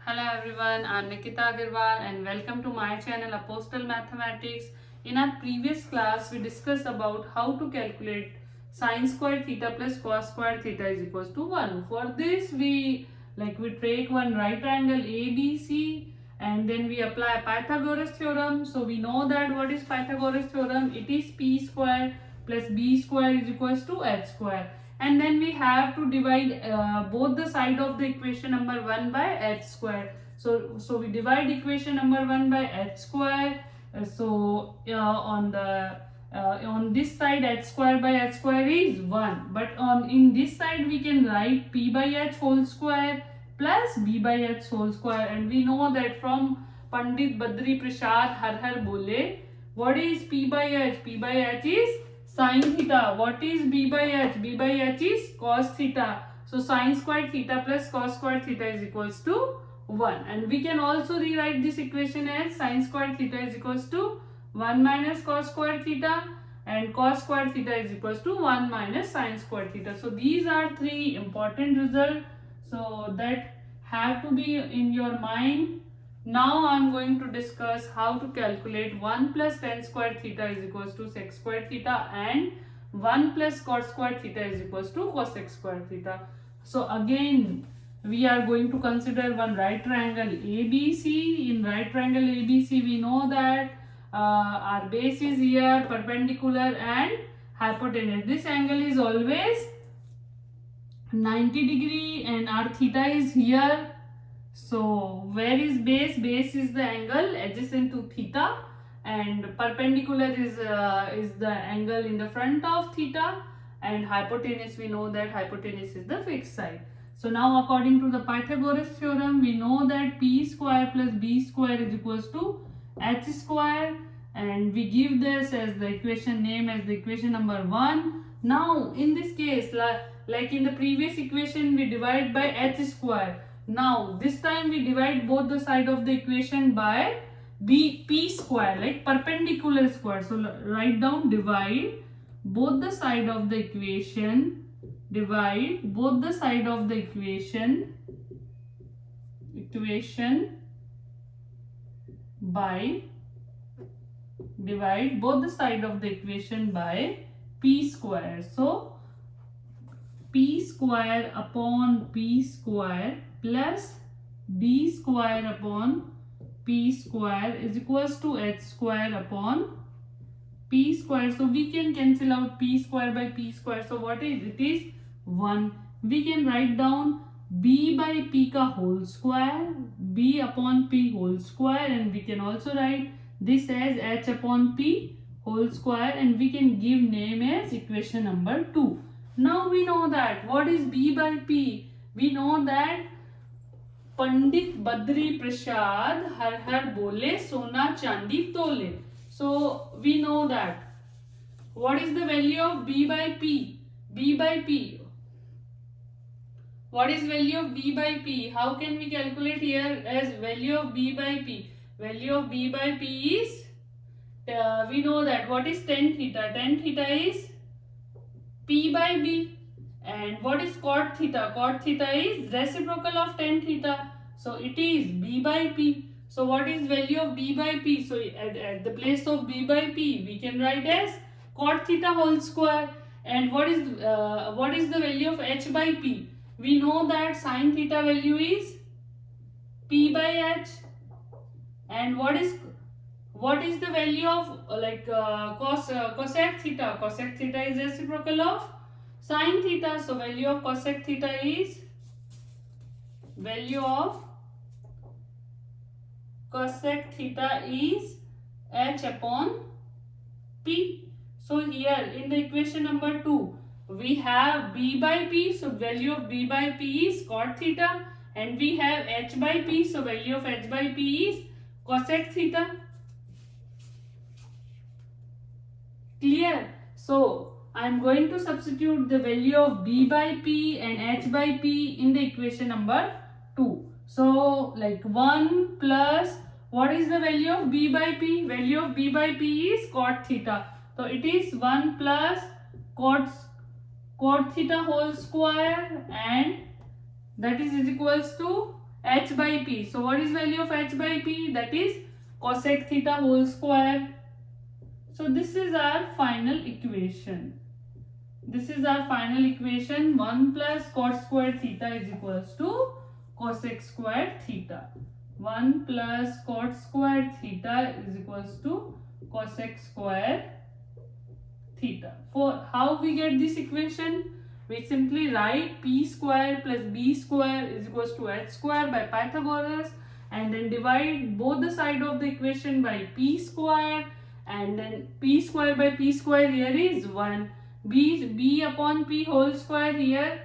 Hello everyone, I'm Nikita Agarwal and welcome to my channel Apostle Mathematics. In our previous class, we discussed about how to calculate sin square theta plus cos square theta is equals to 1. For this, we take one right triangle ABC and then we apply Pythagoras theorem. So we know that what is Pythagoras theorem? It is p square plus b square is equals to h square. And then we have to divide both the side of the equation number 1 by h square. So we divide equation number 1 by h square. On this side h square by h square is 1, but on in this side we can write p by h whole square plus b by h whole square. And we know that from Pandit Badri Prasad Har Har Bole, what is p by h? P by h is sin theta. What is b by h? B by h is cos theta. So sin square theta plus cos square theta is equals to 1. And we can also rewrite this equation as sin square theta is equals to 1 minus cos square theta and cos square theta is equals to 1 minus sin square theta. So these are three important results that have to be in your mind. Now I am going to discuss how to calculate 1 plus tan square theta is equals to sec square theta and 1 plus cos square theta is equals to cosec square theta. So again we are going to consider one right triangle ABC. In right triangle ABC we know that our base is here, perpendicular and hypotenuse. This angle is always 90 degree and our theta is here. So where is base? Base is the angle adjacent to theta and perpendicular is the angle in the front of theta, and hypotenuse, we know that hypotenuse is the fixed side. So now according to the Pythagoras theorem, we know that p square plus b square is equals to h square, and we give this as the equation name as the equation number 1. Now in this case, like in the previous equation, we divide by h square. Now this time we divide both the side of the equation by p square, like perpendicular square. So write down divide both the side of the equation, divide both the side of the equation by, divide both the side of the equation by p square. So p square upon p square plus b square upon p square is equals to h square upon p square. So we can cancel out p square by p square. So what is it? Is 1. We can write down b by p ka whole square, b upon p whole square, and we can also write this as h upon p whole square, and we can give name as equation number 2. Now we know that what is b by p? We know that Pandit Badri Prasad Har Har Bole Sona Chandi Tole. So we know that what is the value of b by p? B by p. What is value of b by p? How can we calculate here as value of b by p? Value of b by p is, we know that what is tan theta? Tan theta is p by b. And what is cot theta? Cot theta is reciprocal of tan theta. So it is b by p. So what is value of b by p? So at the place of b by p, we can write as cot theta whole square. And what is the value of h by p? We know that sin theta value is p by h. And what is the value of cosec theta? Cosec theta is reciprocal of sin theta. So value of cosec theta is h upon p. So here in the equation number 2 we have b by p, so value of b by p is cot theta, and we have h by p, so value of h by p is cosec theta. Clear? So I am going to substitute the value of b by p and h by p in the equation number 2. So like 1 plus, what is the value of b by p? Value of b by p is cot theta. So it is 1 plus cot theta whole square, and that is equals to h by p. So what is value of h by p? That is cosec theta whole square. So this is our final equation. This is our final equation. 1 plus cot square theta is equals to cosec square theta. 1 plus cot square theta is equals to cosec square theta. For how we get this equation? We simply write p square plus b square is equals to h square by Pythagoras, and then divide both the side of the equation by p square, and then p square by p square here is 1, b upon p whole square here,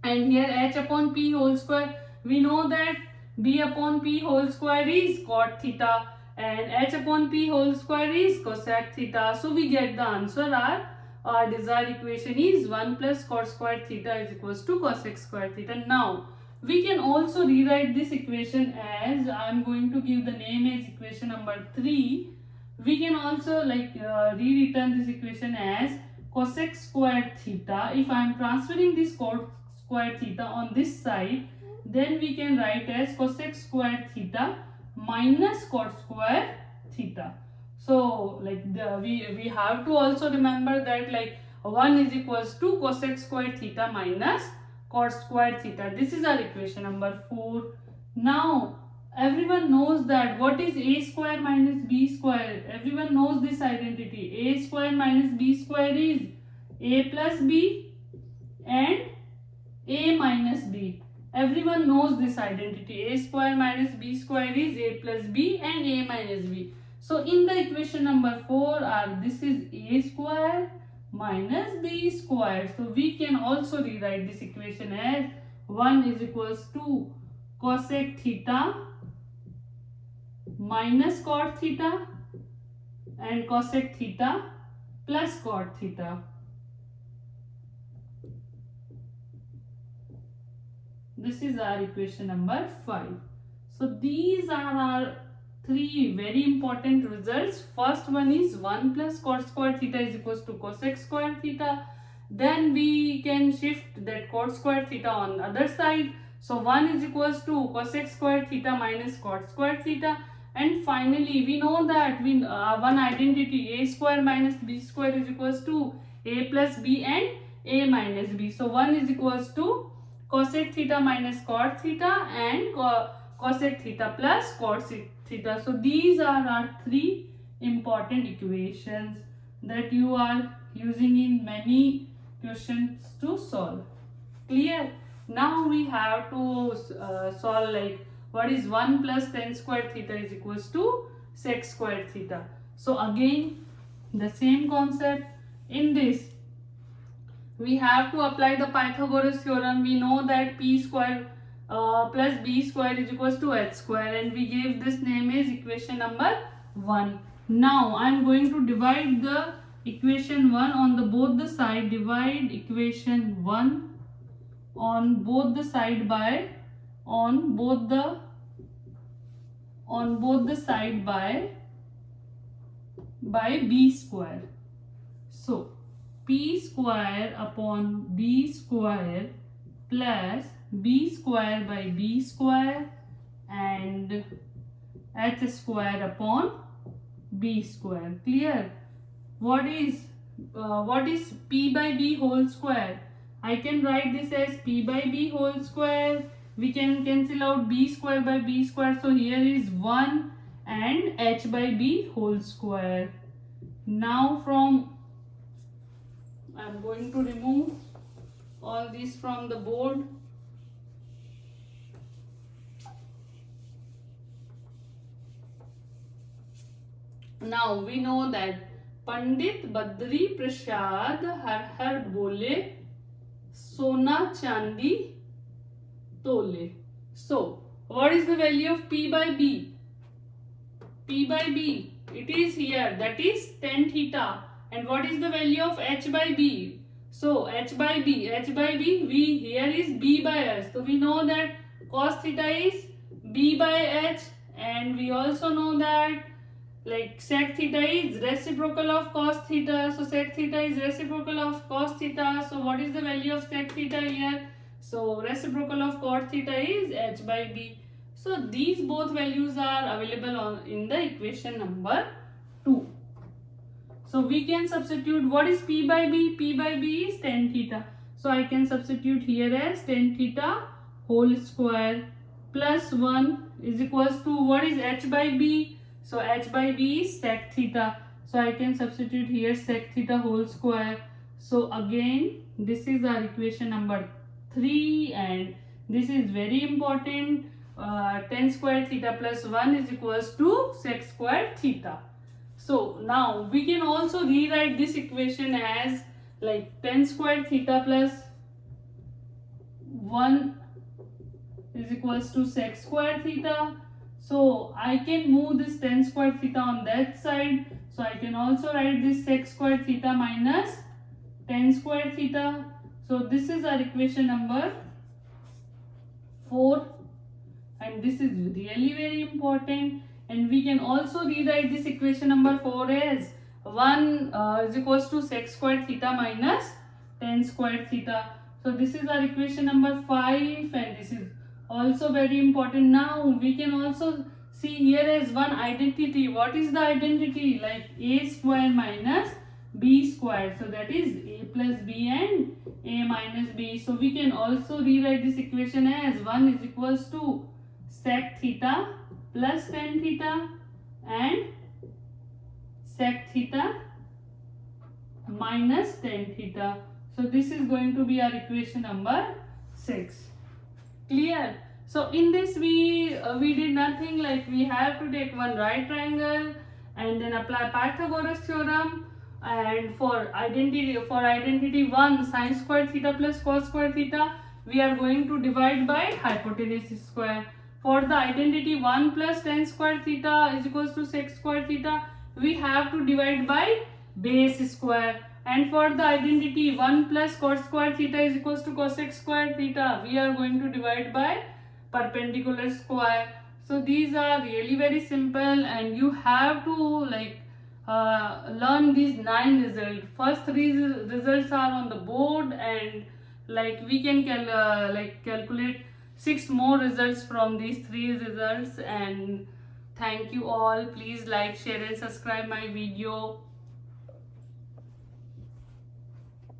and here h upon p whole square. We know that b upon p whole square is cot theta and h upon p whole square is cosec theta. So we get the answer. Our desired equation is 1 plus cot square theta is equals to cosec square theta. Now we can also rewrite this equation as, I am going to give the name as equation number 3. We can also rewritten this equation as cosec square theta. If I am transferring this cot square theta on this side, then we can write as cosec square theta minus cot square theta. So we have to also remember that 1 is equals to cosec square theta minus cot square theta. This is our equation number 4. Now everyone knows that what is a square minus b square. Everyone knows this identity. A square minus b square is a plus b and a minus b. Everyone knows this identity. A square minus b square is a plus b and a minus b. So in the equation number 4, this is a square minus b square. So we can also rewrite this equation as 1 is equals to cosec theta minus cot theta and cosec theta plus cot theta. This is our equation number 5. So these are our 3 very important results. First one is 1 plus cot square theta is equals to cosec square theta. Then we can shift that cot square theta on the other side. So 1 is equals to cosec square theta minus cot square theta. And finally we know that one identity, a square minus b square is equals to a plus b and a minus b. So 1 is equals to cosec theta minus cot theta and cosec theta plus cot theta. So these are our 3 important equations that you are using in many questions to solve. Clear? Now we have to solve what is 1 plus tan square theta is equals to sec square theta. So again the same concept. In this we have to apply the Pythagoras theorem. We know that p square plus b square is equals to h square, and we gave this name as equation number 1. Now I am going to divide the equation 1 on the both the side. Divide equation 1 on both the side by side by b square. So p square upon b square plus b square by b square and h square upon b square. Clear? What is p by b whole square? I can write this as p by b whole square. We can cancel out b square by b square. So here is 1 and h by b whole square. Now I am going to remove all this from the board. Now we know that Pandit Badri Prasad har har bole Sona Chandi Tole. So what is the value of p by b? P by b, it is here, that is tan theta. And what is the value of h by b? So h by b, we here is b by h. So we know that cos theta is b by h, and we also know that sec theta is reciprocal of cos theta. So sec theta is reciprocal of cos theta. So what is the value of sec theta here? So reciprocal of cot theta is h by b. So these both values are available in the equation number 2. So we can substitute what is p by b? P by b is tan theta. So I can substitute here as tan theta whole square plus 1 is equals to what is h by b? So h by b is sec theta. So I can substitute here sec theta whole square. So again this is our equation number 3, and this is very important. Tan square theta plus 1 is equals to sec square theta. So now we can also rewrite this equation as like tan square theta plus 1 is equals to sec square theta. So I can move this tan square theta on that side. So I can also write this sec square theta minus tan square theta. So this is our equation number 4, and this is really very important. And we can also rewrite this equation number 4 as 1 is equals to sec square theta minus tan square theta. So this is our equation number 5, and this is also very important. Now we can also see here as one identity. What is the identity? Like a square minus b square. So that is a plus b and a minus b. So we can also rewrite this equation as 1 is equals to sec theta plus tan theta and sec theta minus tan theta. So this is going to be our equation number 6. Clear? So in this we did nothing, like we have to take one right triangle and then apply Pythagoras theorem, and for identity 1 sin square theta plus cos square theta we are going to divide by hypotenuse square. For the identity 1 plus tan square theta is equals to sec square theta, we have to divide by base square. And for the identity 1 plus cot square theta is equals to cosec square theta, we are going to divide by perpendicular square. So these are really very simple, and you have to learn these 9 results. First 3 results are on the board, and like we can calculate 6 more results from these 3 results. And thank you all. Please like, share and subscribe my video.